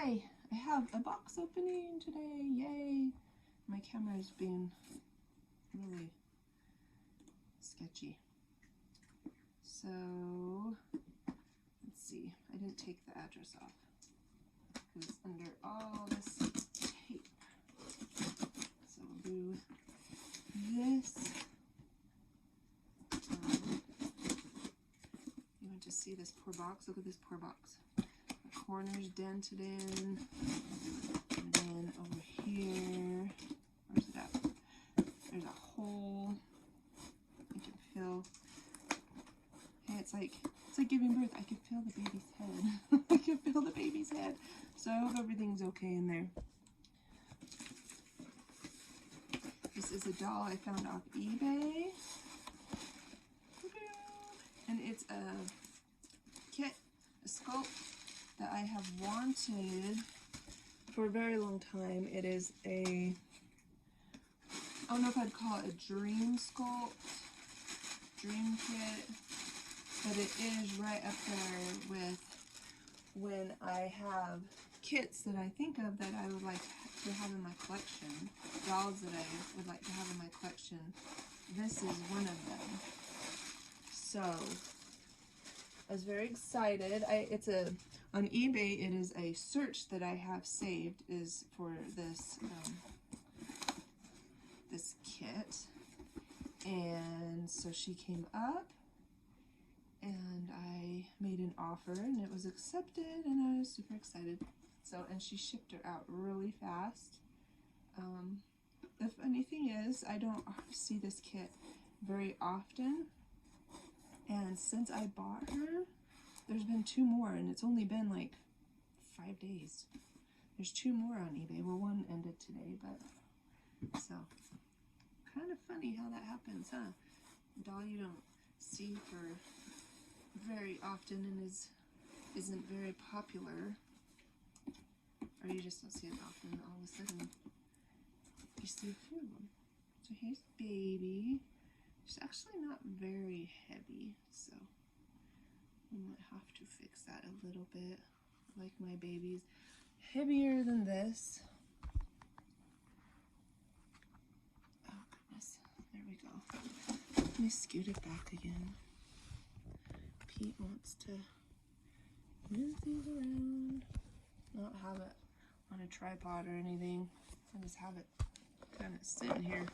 Hi, I have a box opening today, yay! My camera is being really sketchy. So, let's see, I didn't take the address off because it's under all this tape. So we'll do this. You want to see this poor box? Look at this poor box. The corner's dented in. And then over here, where's it at? There's a hole. You can feel. Hey, it's like giving birth. I can feel the baby's head. I can feel the baby's head. So I hope everything's okay in there. This is a doll I found off eBay. And it's a kit, a sculpt that I have wanted for a very long time. It is a, I don't know if I'd call it a dream sculpt, dream kit, but it is right up there with when I have kits that I think of that I would like to have in my collection, dolls that I would like to have in my collection. This is one of them. So I was very excited. On eBay, it is a search that I have saved is for this this kit, and so she came up and I made an offer and it was accepted and I was super excited. So, and she shipped her out really fast. The funny thing is I don't see this kit very often, and since I bought her, there's been 2 more, and it's only been like 5 days. There's 2 more on eBay. Well, one ended today, but so kind of funny how that happens, huh? A doll you don't see for very often and isn't very popular, or you just don't see it often. All of a sudden, you see a few of them. So here's baby. She's actually not very heavy, so I might have to fix that a little bit. Like my baby's heavier than this. Oh goodness, there we go. Let me scoot it back again. Pete wants to move things around. Not have it on a tripod or anything. I just have it kind of sitting here.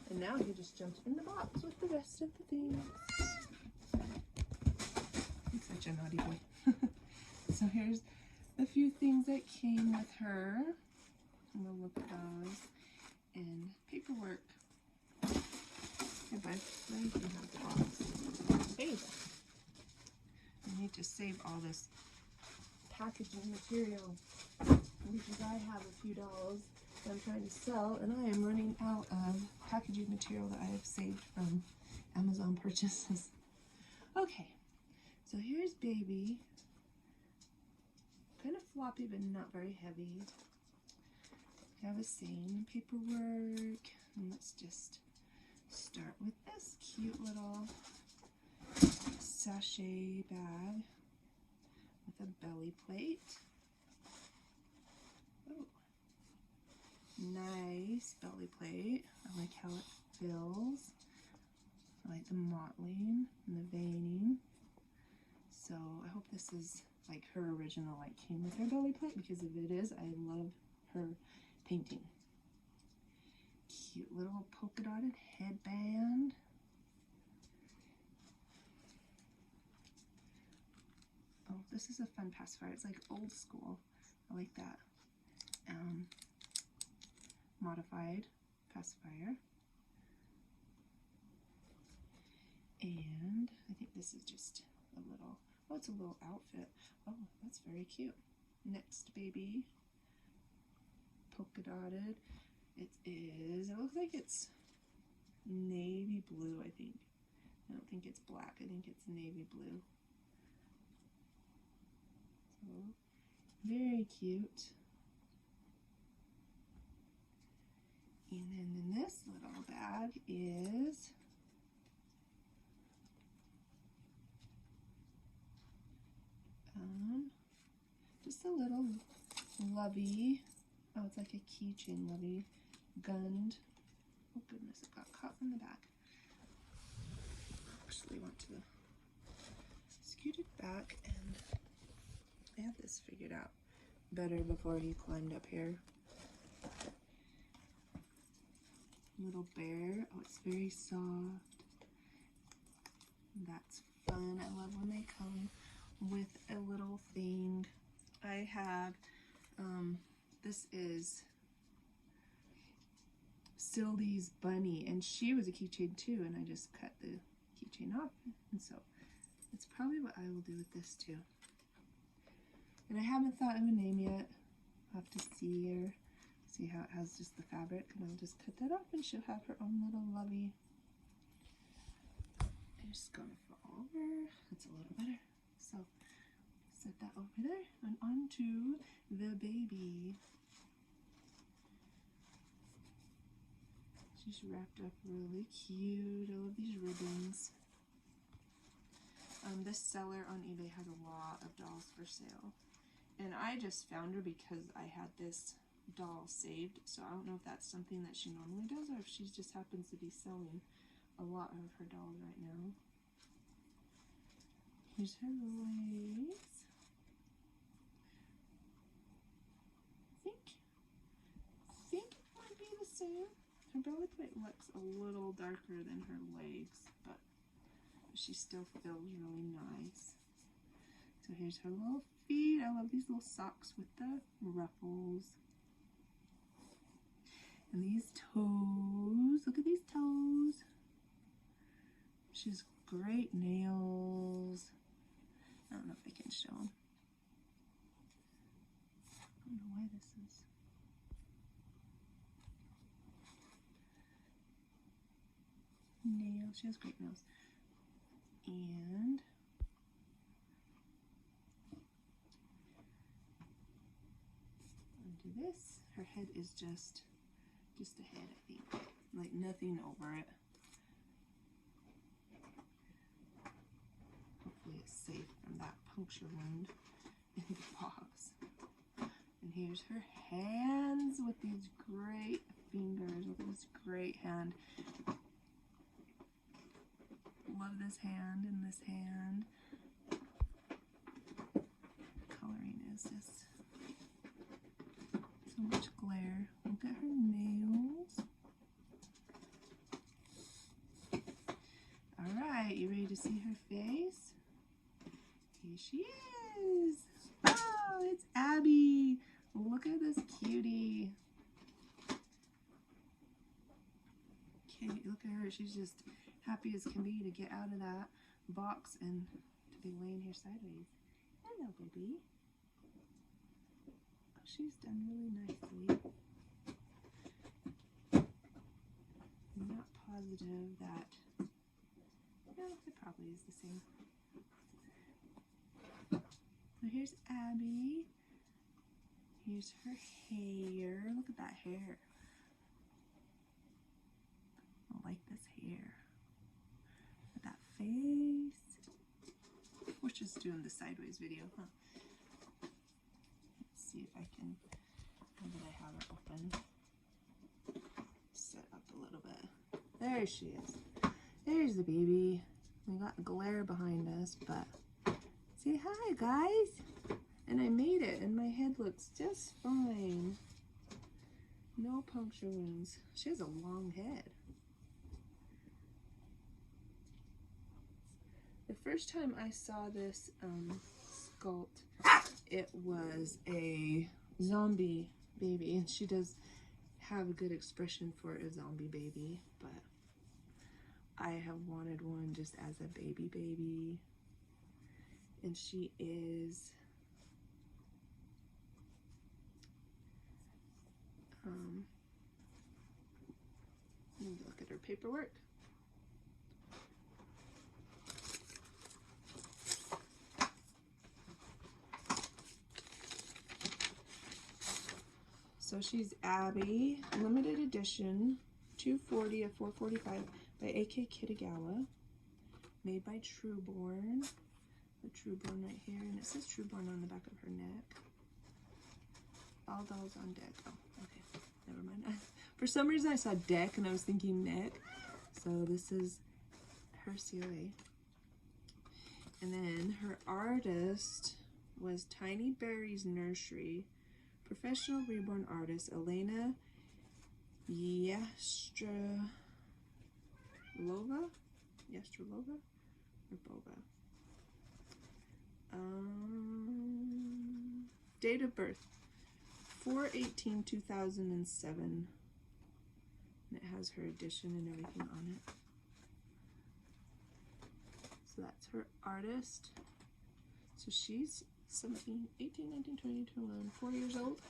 And now he just jumped in the box with the rest of the things. He's such a naughty boy. So here's a few things that came with her. And we'll look at those. And paperwork. Hey, bud, now you can have the box. Hey. I need to save all this packaging material because I have a few dolls I'm trying to sell, and I am running out of packaging material that I have saved from Amazon purchases. Okay, so here's baby. Kind of floppy, but not very heavy. I have the same paperwork, and let's just start with this cute little sachet bag with a belly plate. Oh. Nice belly plate. I like how it fills. I like the mottling and the veining. So I hope this is like her original, like came with her belly plate, because if it is, I love her painting. Cute little polka dotted headband. Oh, this is a fun pacifier. It's like old school. I like that. Modified pacifier. And I think this is just a little, oh, it's a little outfit. Oh, that's very cute. Next baby. Polka dotted. It looks like it's navy blue, I think. I don't think it's black. I think it's navy blue. So, very cute. And then in this little bag is Just a little lovey. Oh, it's like a keychain lovey. Gunned. Oh goodness, it got caught in the back. Actually want to scoot it back, and I had this figured out better before he climbed up here. Little bear. Oh, it's very soft. That's fun. I love when they come with a little thing. I have, this is Sylvie's bunny, and she was a keychain too, and I just cut the keychain off, and so that's probably what I will do with this too. And I haven't thought of a name yet. I'll have to see how it has just the fabric, and I'll just cut that off and she'll have her own little lovey. I'm just gonna fall over. That's a little better. So set that over there and onto the baby. She's wrapped up really cute. I love these ribbons. This seller on eBay has a lot of dolls for sale, and I just found her because I had this doll saved, so I don't know if that's something that she normally does or if she just happens to be selling a lot of her dolls right now. Here's her legs. I think it might be the same. Her belly plate looks a little darker than her legs, but she still feels really nice. So here's her little feet. I love these little socks with the ruffles. And these toes. Look at these toes. She has great nails. I don't know if I can show them. I don't know why this is. Nails. She has great nails. And undo this. Her head is just a head, I think. Like nothing over it. Hopefully it's safe from that puncture wound in the box. And here's her hands with these great fingers. Look at this great hand. Love this hand and this hand. The coloring is just so much glare. Look at her nails. Alright, you ready to see her face? Here she is. Oh, it's Abbie. Look at this cutie. Okay, look at her. She's just happy as can be to get out of that box and to be laying here sideways. Hello, baby. Oh, she's done really nicely. I'm not positive that, no, it probably is the same. So here's Abbie. Here's her hair. Look at that hair. I like this hair. That face. We're just doing the sideways video, huh? Let's see if I can, now that I have her open, set up a little bit. There she is. There's the baby. We got glare behind us, but say hi, guys. And I made it, and my head looks just fine. No puncture wounds. She has a long head. The first time I saw this sculpt, it was a zombie baby, and she does have a good expression for a zombie baby, but I have wanted one just as a baby, and she is let me look at her paperwork. So she's Abbie, limited edition, 240 of 445 by AK Kitagawa, made by Reborn. The Reborn right here, and it says Reborn on the back of her neck. All dolls on deck. Oh, okay. Never mind. For some reason I saw deck and I was thinking neck. So this is her COA. And then her artist was Tiny Berry's Nursery. Professional Reborn artist Elena Yastrelova? Yastrelova? Or Bova? Date of birth 4/18/2007, and it has her edition and everything on it. So that's her artist. So she's 17, 18, 19, 20, 21, 4 years old.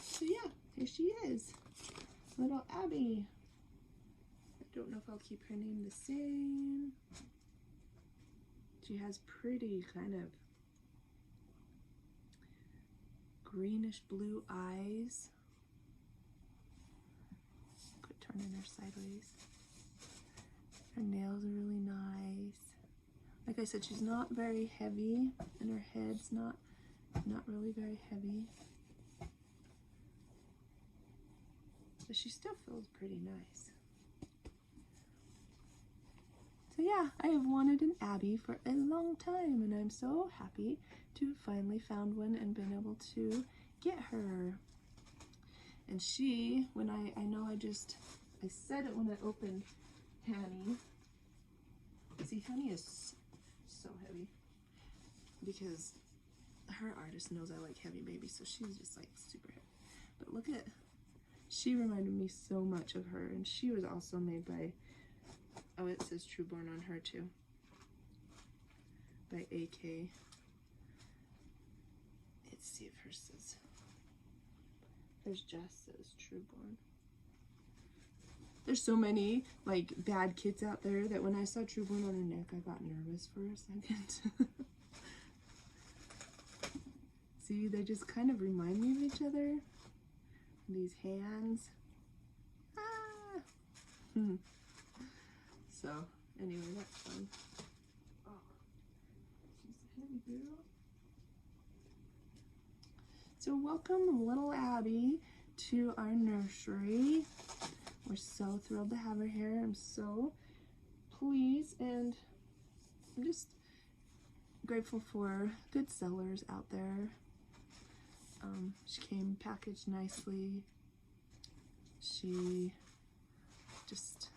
So yeah, here she is, little Abbie. I don't know if I'll keep her name the same. She has pretty kind of greenish blue eyes. Quit turning her sideways. Her nails are really nice. Like I said, she's not very heavy, and her head's not really very heavy. But she still feels pretty nice. So yeah, I have wanted an Abbie for a long time, and I'm so happy to have finally found one and been able to get her. And she, when I said it when I opened Hanny. See, Hanny is so heavy because her artist knows I like heavy babies, so she's just like super heavy. But look at, she reminded me so much of her, and she was also made by, oh, it says Reborn on her too, by AK. Let's see if hers says, hers just says Reborn. There's so many like bad kits out there that when I saw Reborn on her neck, I got nervous for a second. See, they just kind of remind me of each other. These hands. Ah! So, anyway, that's fun. Oh, she's a heavy girl. So welcome little Abbie to our nursery. We're so thrilled to have her here. I'm so pleased, and I'm just grateful for good sellers out there. She came packaged nicely. She just,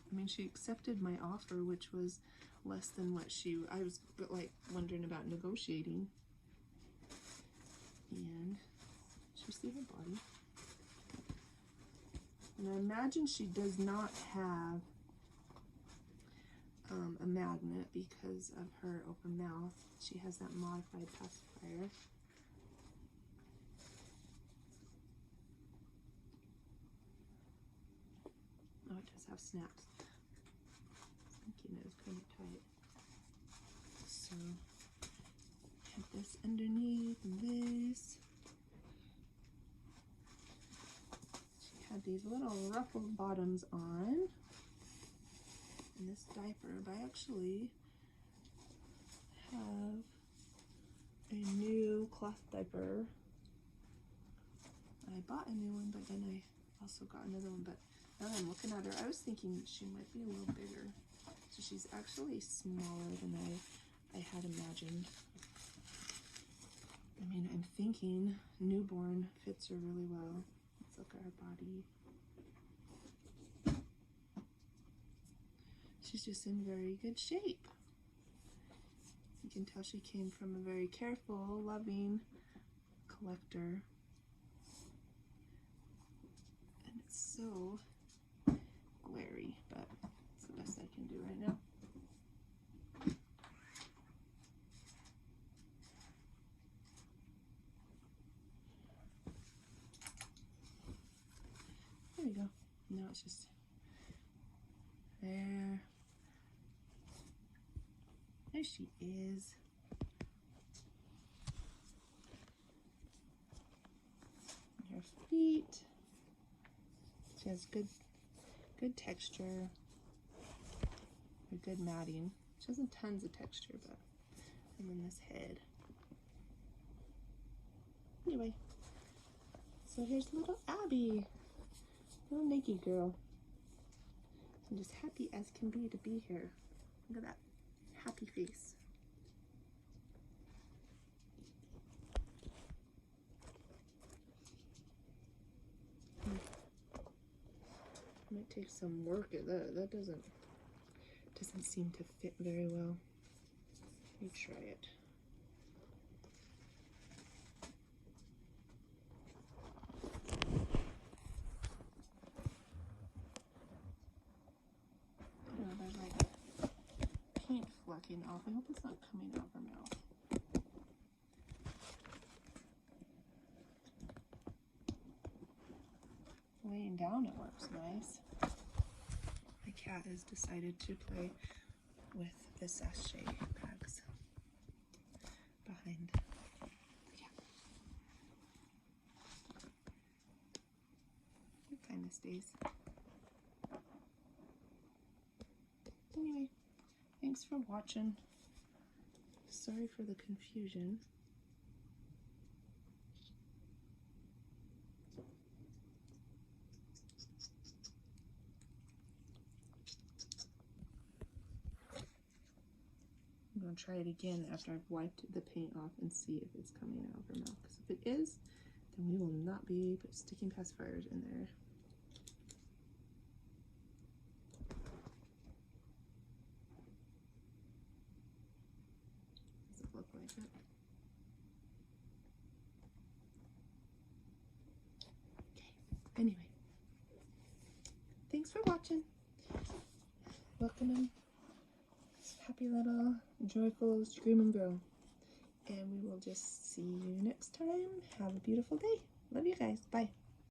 I mean, she accepted my offer, which was less than what I was like wondering about negotiating. And should we see her body? And I imagine she does not have a magnet because of her open mouth. She has that modified pacifier. Oh, it does have snaps. I was thinking it was kind of tight. So, have this underneath and this. Had these little ruffled bottoms on, and this diaper, but I actually have a new cloth diaper. I bought a new one, but then I also got another one, but now that I'm looking at her, I was thinking she might be a little bigger. So she's actually smaller than I had imagined. I mean, I'm thinking newborn fits her really well. Let's look at her body. She's just in very good shape. You can tell she came from a very careful, loving collector. And it's so glary, but it's the best I can do right now. There we go. Now it's just there. There she is. And her feet. She has good texture. A good matting. She hasn't tons of texture, but And then this head. Anyway, so here's little Abbie, little naked girl. I'm just happy as can be to be here. Look at that happy face. Might take some work at that. That doesn't seem to fit very well. Let me try it. Oh, there's like paint flecking off. I hope it's not coming out of her mouth. Laying down it works nice. My cat has decided to play with the sachet bags behind the cat. It kind of stays. Anyway, thanks for watching. Sorry for the confusion. I'm going to try it again after I've wiped the paint off and see if it's coming out of her mouth. Because if it is, then we will not be sticking pacifiers in there. Does it look like it? Okay, anyway. Thanks for watching. Welcome in. Happy little joyful screaming girl, and we will just see you next time. Have a beautiful day. Love you guys. Bye.